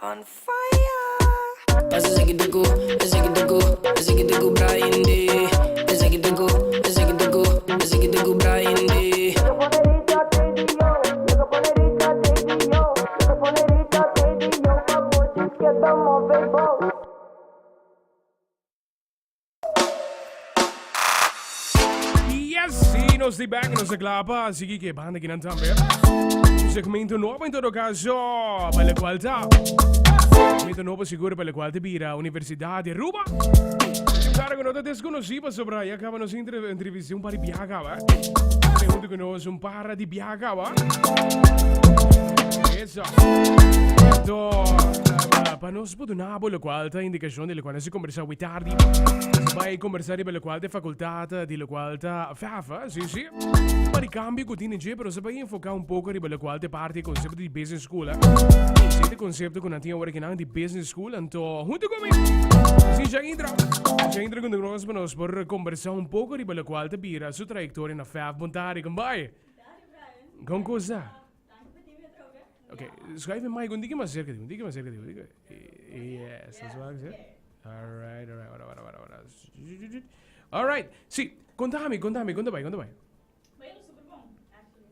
On fire. Essa é que deco, essa que deco, essa que deco Brian D. Essa que deco, essa que deco, essa que deco Brian D. Nós de back, nós clapa, sige que banda que não também. Segmento novo em todo caso, pela qualità. Segmento novo seguro pela qualità bira Universidade de Aruba. Cara que nós desconhecíamos sobre aí, acaba nos entrevistar um par de viajar, va? Pergunta que nós par de viajar, va? Isso. Então, para nós poder dar pela qualità indicação de quando se conversar com tarde, vai conversar pela qualità faculdade, de qualità FAFA, sim, sim. Para cambio que tem gente, pero se vai enfocar um pouco pela qualità parte conceito de business school, esse conceito que não tinha working de business school, então junto comigo, sim, já entra com nós para nós por conversar um pouco pela qualità bira sua trajetória na FAF, vontade, como vai? Com coisa. Ok, schrijf mij gewoon dikke maar zeker doen. Yes, dat is waar ik zeg. Alright, sim, contame. Vai no super bom, actually.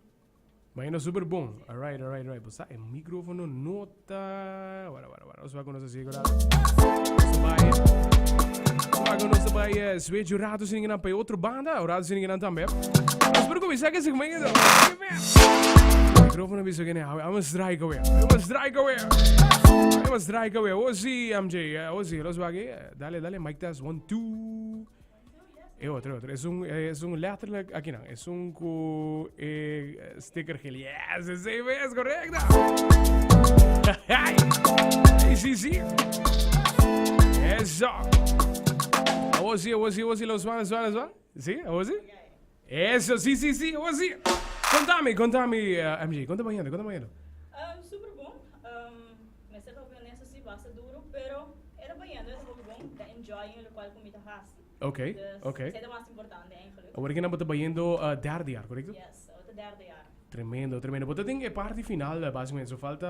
Vai no super bom. Alright. Pues o micrófono nota. Os vai com nossa segura. Os vai switch o rato sin para outra banda, o rato sin também. Mas por que você quer segmento? Microfoon bisa gini, I must strike away. Ozzy, MJ, Ozzy, los bagi. Dale, mic test, 1, 2. Otro. Es un letterlijk, aquí no, es un sticker gel. Yes, es correcto. Sí. Eso. Ozzy, los van. ¿Sí, Ozzy? Eso, sí, Ozzy. Contame, MJ, conta banhando. Super bom. Mas se eu honesto, sim, basta duro, pero era banhando, era super bom, da enjoying o qual comida fácil. Ok. Isso é o mais importante, eigenlijk. Agora que não está banhando derde jaar, correto? Yes, o derde jaar. Tremendo. Você tem a parte final, basicamente, só falta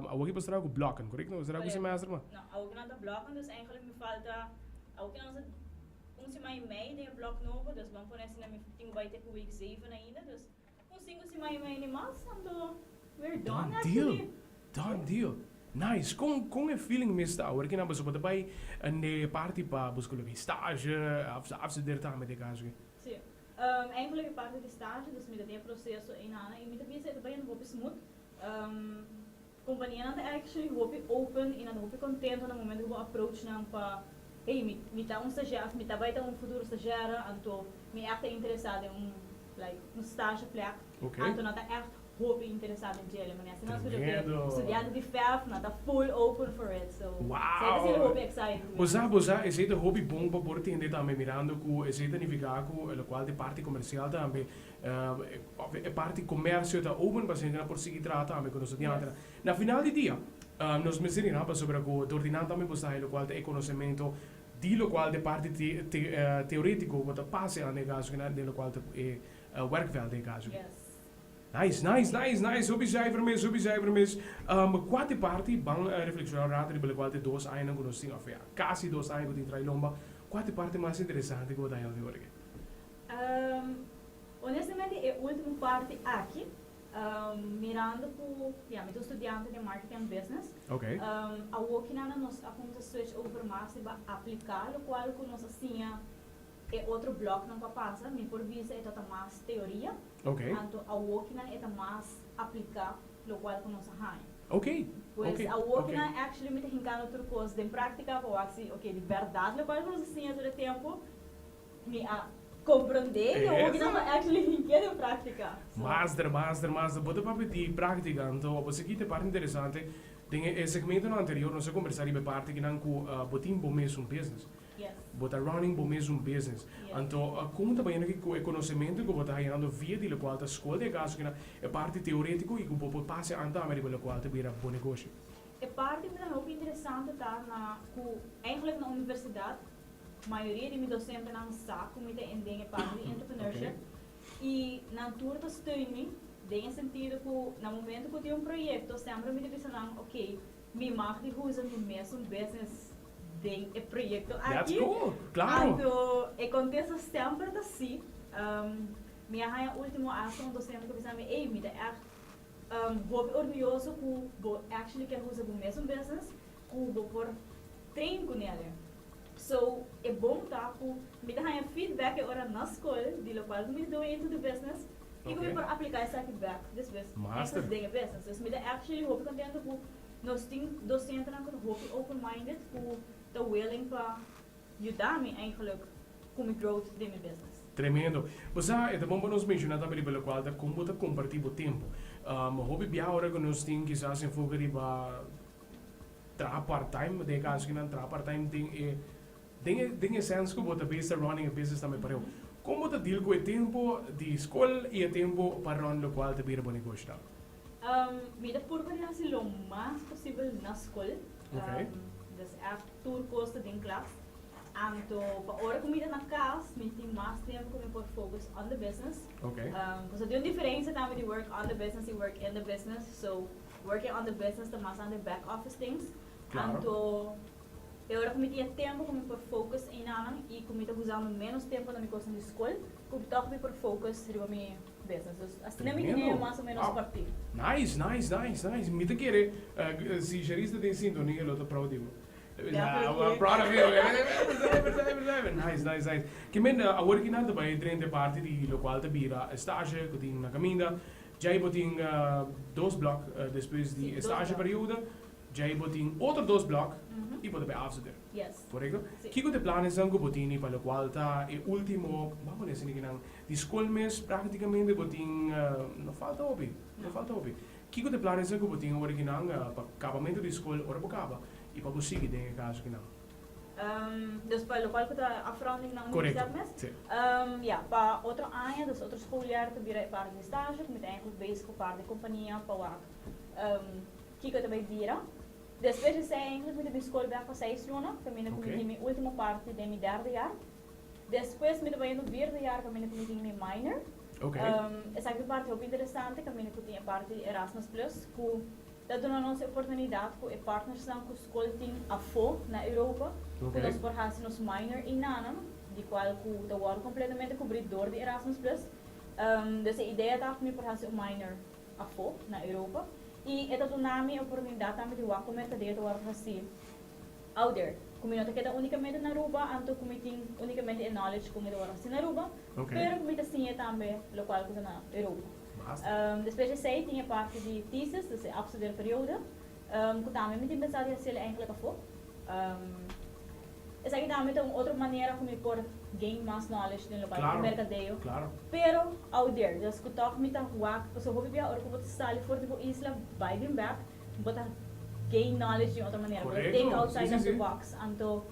alguém para estar com blocken, correto? Não, será que você semestre, mano? Não, alguém não está blocken, dus eigenlijk me falta, alguém não está, semana e meia tem bloco novo, dus vamos pôr assim, tem vai ter week 7 ainda, dus 5 semanas em março, então we're done actually. Done deal. Nice. Com é feeling mesmo, agora que não você pode vai na parte para buscar o estágio, afstuderen também de caso. Sim. Eigenlijk parte de estágio, dus met het processo in Ana, en met de mensen erbij een hoopje smooth. Companhia não actually hoopje open en dan hoopje content no momento que eu approach não para hey, me tá estagiário, me tá vai ter futuro estagiário, então me é interessado em estágio plek. Okay. Então não tá echt hoopje interessado em dele, mas se nós estudante de verf, não tá full open for it, so. Wow. Sempre hoopje excited. Bosa, é um hobby bom para poder entender também mirando com é significar com o qual de parte comercial também, é parte comércio tá open para gente por seguir tratar também com os estudantes. Na final do dia, nós mencionamos sobre o ordinante também postar o qual é conhecimento di lo qual de parte teoretico wat passa aan de caso que de lo qual é werkveld de caso. Yes. Nice. Hobby cijfer mis. Quante parti bang reflexionar rato di qual de dos anos não conheci of ja, quase 2 anos que tem trai lomba. Quante parte mais interessante que você tem agora? Honestamente, a última parte aqui, mirando por, eu estou estudante de marketing and business. Okay. A working nós aponta switch over mais para aplicar o qual que nós assim é outro bloco não passa, me por visa é toda mais teoria. Okay. Então a working é mais aplicar o qual que nós há. Okay. Pois a working actually me tem que outra coisa de prática para assim, ok, de verdade o qual nós assim todo tempo me a compreender o que não actually quer de prática. Master. Bota para pedir prática, então você aqui tem parte interessante. Tem esse segmento no anterior nós conversar sobre parte que não com botin bom mesmo business. Yes. Bota running bom mesmo business. Então como também aqui com o conhecimento que bota ganhando via de qual a escola de caso que é parte teórico e que pode passar anda a América qual te vira bom negócio. É parte que é muito interessante tá na eigenlijk na universidade. A maioria de meus docentes não sabe como é em parte de entrepreneurship. E na turma de em sentido que no momento que eu tenho projeto, sempre me dizem, ok, me mag die hoe ze mesmo business ding e proyecto That's aqui. cool, claro. Então, e contexto sempre assim. Minha rainha último ação do centro que pensava, ei, me dá vou orgulhoso que vou actually quer usar o mesmo business, que vou por treino com ele. So, é bom tá que me dá rainha feedback ora na escola, de local que me dou into the business, e que me por aplicar esse feedback después. Master. Essas dingen business. Dus me dá actually hoop contento que nós temos docenten aan kunnen hoop open-minded, que tá willing para ajudar-me eigenlijk com o growth de meu business. Tremendo. Você é bom para nos mencionar também pelo qual da como tá compartilhar o tempo. Hobby bia hora que nós tem quizás em foco de tra part-time, de caso que não tra part-time tem senso que você pensa running a business também para eu. Como tá deal com o tempo de escola e o tempo para running o qual te vira bom negócio? Mida por variação lo mais possível na escola. Okay. Dus echt tourkosten in klas. Então, para hora comida na casa, me tem mais tempo que me pode focus on the business. Okay. Because tem uma diferença também de work on the business e work in the business. So, working on the business tá mais on the back office things. Claro. Então, eu que me tinha tempo que me pode focus em nada e que me tá usando menos tempo na minha coisa de escola, que toch me pode focus na minha business. Dus, assim, na minha ideia, mais ou menos partir. Nice. Me te querer, se gerista tem sintonia, eu tô proud de I'm proud of you. Nice. Que men a working na também dentro parte de local de bira estágio que tem na caminda. Já botin 2 block depois de estágio período. Já botin outro 2 block e pode bem after. Yes. Correto? Que de planos são que botin para local tá e último, vamos dizer que não, de escola mês praticamente botin não falta hobby. Que de planos são que botin working na para acabamento de escola ora acaba. E para você que tem caso que não. Dus para o local que está a frente na Correto. universidade, ja, para outro ano, dus outro schooljaar te virar para de estágio, met eigenlijk bezig op para de companhia para waar, que eu também vira. Depois de ser eigenlijk met de school werk voor 6 jaar, caminho com minha última parte de meu derde jaar. Depois me também no vierde jaar caminho com minha minor. Okay. Essa aqui parte muito interessante, caminho com a parte Erasmus Plus, que dat doen we ons oportunidade com a partners dan com escola tem a fo na Europa, que nós por fazer nos minor em nana, de qual que da war completamente cobrido door de Erasmus Plus. Dus a ideia da que me por fazer o minor a fo na Europa e esta do nome oportunidade também de war com mercadeiro war fazer out there. Como não queda unicamente na Aruba, então como tem unicamente a knowledge como de war fazer na Aruba, pero como tem também local que na Europa. Depois de sei tinha parte de thesis, dus de afstudeerperiode. Que também me tinha pensado em fazer eigenlijk afo. Essa aqui também tem outra maneira como eu por gain mais knowledge no local de mercadeio. Claro. Pero out there, dus que toch me tá wak, so hobby bia or que vou estar for de isla by them back, but gain knowledge de outra maneira. Think outside of the box. Então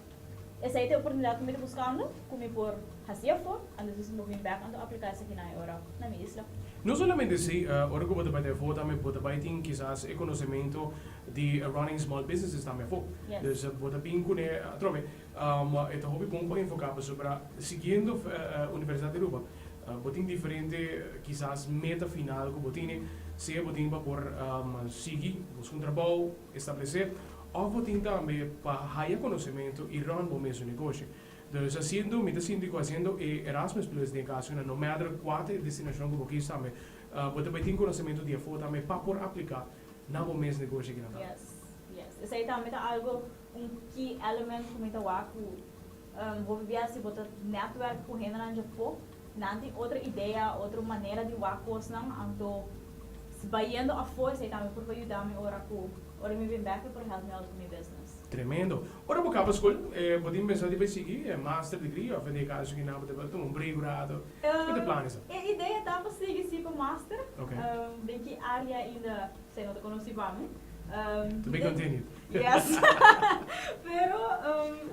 essa é a oportunidade que me estou buscando, como por fazer afo, and this is moving back, então aplicar essa aqui na hora na minha isla. Não somente assim, ora que você vai ter foto, também você vai ter quizás o conhecimento de running small businesses também fo. Dus você bem conhe, trove, é hobby bom para enfocar sobre seguindo Universidade de Aruba. Você tem diferente quizás meta final que você tem, se você tem para por seguir, buscar trabalho, estabelecer, ou você tem também para ganhar conhecimento e run o mesmo negócio. Dus haciendo, me sindico haciendo Erasmus Plus de caso, no matter qual destinação que você está, você vai ter conhecimento de foto também para por aplicar na o mesmo negócio que não. Yes. Isso aí também é algo key element que me dá vou ver se você network com gente na Japão, não tem outra ideia, outra maneira de work não, então se vai indo a força também por ajudar-me ora me vem back para help me out with my business. Tremendo. Ora vou acabar a escola, podemos pensar de seguir master degree, ou fazer caso que não, você um pregrado. Que planos? A ideia tá para seguir sim para master. Okay. Bem que área ainda sei não te conheci bem. To be continued. Yes. Pero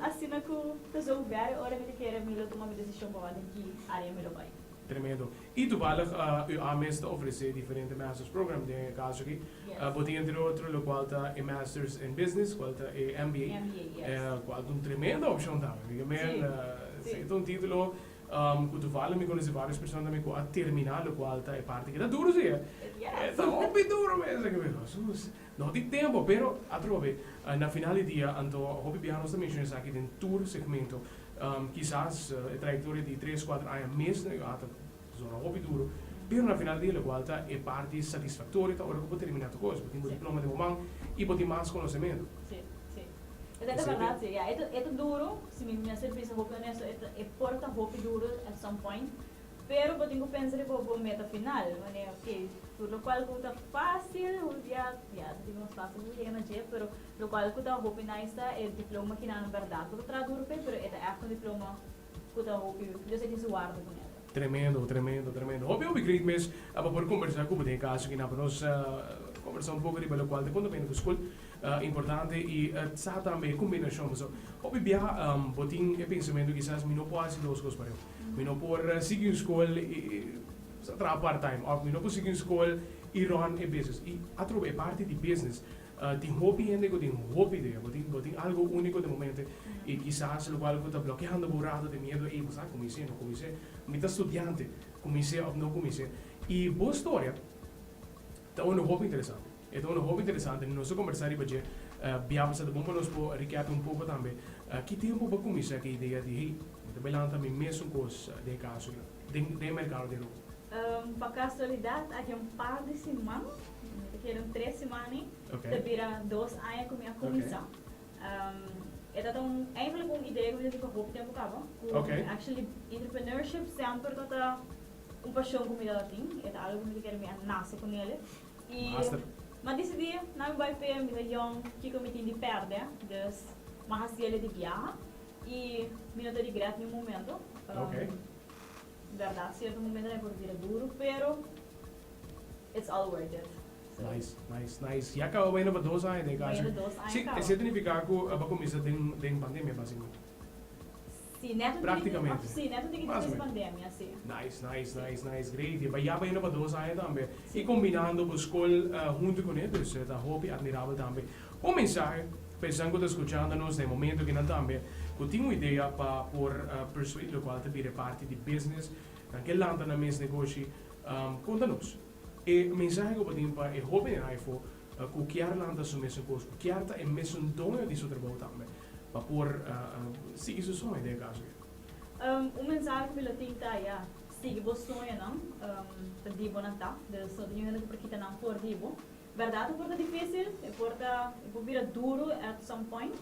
assim na que tesouro ver, ora me querer me tomar uma decisão para que área me vai. Tremendo. E toevallig, u aanmeest oferecer diferente masters program de caso aqui. Você entre outro, lo qual tá em masters in business, qual tá em MBA. Qual tá tremenda opção também. Sim. Um título que toevallig me conhece várias pessoas também que a terminar, lo qual tá é parte que tá duro sim. É tá muito duro mesmo que me Jesus. No di tempo, però a trove na finale dia anto hobby piano sta mission sa che den tour segmento quizás trajectoria di 3-4 anni mês ne ata zona hobby duro però na finale dia la qualta è parte satisfactoria ta ora che terminato cosa perché Sì. diploma de momang e poti mais conhecimento. Sim, sim. É verdade, sim. É duro, se me pensa roupa nisso, é porta roupa duro at some point. Pero pode eu pensar que vou meta final, né? Ok, por lo qual está fácil, o dia, digo fácil, não chega na dia, pero lo qual está roupa nice é diploma que na verdade, porque traduz pero é um diploma que está roupa, eu sei que se guarda com ela. Tremendo. Hobby great mes por conversar com você caso que nós conversar um pouco de pelo qual quando vem com school importante e sa também combinação mas hobby bia botin e pensamento quizás mi não pode fazer duas coisas para eu mi não por seguir escola e tra part time ou mi não por seguir escola e run e business e a trove parte di business tem hobby ainda tem hobby de botin algo único de momento e quizás lo qual está bloqueando borrado de medo e você comecei mi da studiante comecei ou não comecei e boa história tá um hobby interessante é um hobby interessante nós conversar hoje biamo sa bom nos po recap um pouco também que tempo para começar que ideia de hey também lá também mesmo coisa de caso de mercado de roupa Para casualidade, aqui par de semanas, que eram 3 semanas, okay. vira 2 anos com minha comissão. Então, eigenlijk uma ideia que eu hoop tempo acaba. Okay. Actually, entrepreneurship sempre tota paixão comigo lá tem. É algo que eu quero me nascer com ele. E mas decidi não vai ver me young que eu me tinha de perder, dus mas ele de viajar e me não de grato no momento. Okay. Verdade, certo momento é por vir duro, pero it's all worth it. So, Nice. E acaba bem para 2 anos de caso. Sim, é significa que a começar tem pandemia basicamente. Sim, neto praticamente. Sim, neto tem que ter pandemia, sim. Nice, great. E vai bem para 2 anos também. E combinando com a escola junto com ele, isso é hobby admirável também. Um mensagem, pensando que está escutando-nos no momento que não também, que tenho uma ideia para persuadir o qual te vire parte de business, naquele lado na mesma negócio, conta-nos. E mensagem que eu tenho para é hobby na iPhone, que quer landa su mesmo coisa, que quer é mesmo dono de seu trabalho também, para por seguir seu sonho de caso. Mensagem que eu tenho é seguir o sonho não, para dibo não tá, só tenho que porque não for dibo. Verdade, porta difícil, porta vira duro at some point,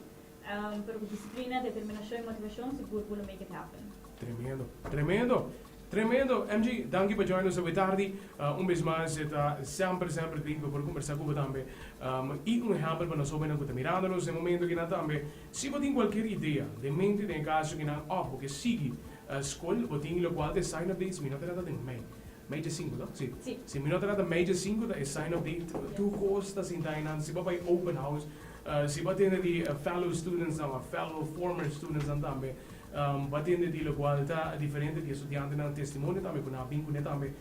pero disciplina, determinação e motivação seguro will make it happen. Tremendo. MG, danke per joining us hoje tarde. Vez mais, está sempre incrível por conversar com você também. E exemplo para nós que está mirando-nos no momento que nós também, se você tem qualquer ideia, de mente, de caso que nós, porque siga a escola, você tem o qual de sign up dates, não terá de mail. Major 5, não? Sim. Se não terá de Major 5, é sign up date, tu costas em Thailand, se você vai open house, se você tem de fellow students, fellow former students também. Batendo di qualità differente di studianti nel testimone também com a vincula também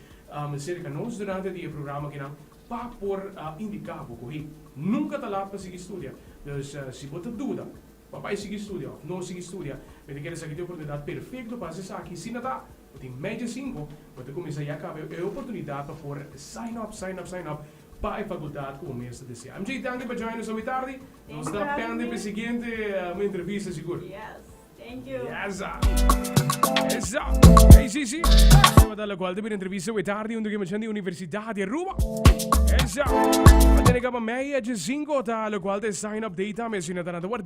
cerca nós durante o programa que não para por indicar porque nunca está lá para seguir estudar dus se você dúvida papai seguir estudar não seguir estudar mas quer saber a oportunidade perfeita para se aqui se não está tem média 5 você começa a acabar é oportunidade para por sign up para a faculdade como mestre desse MJ danke por joining us hoje tarde nós está pendente para a seguinte uma entrevista seguro. Thank you. Esatto. Sì. Siamo dalla quale per intervista con tardi un che facendo università di Aruba. Esatto. Ma te ne capo me è 5 dalla quale sign up data me si ne guardare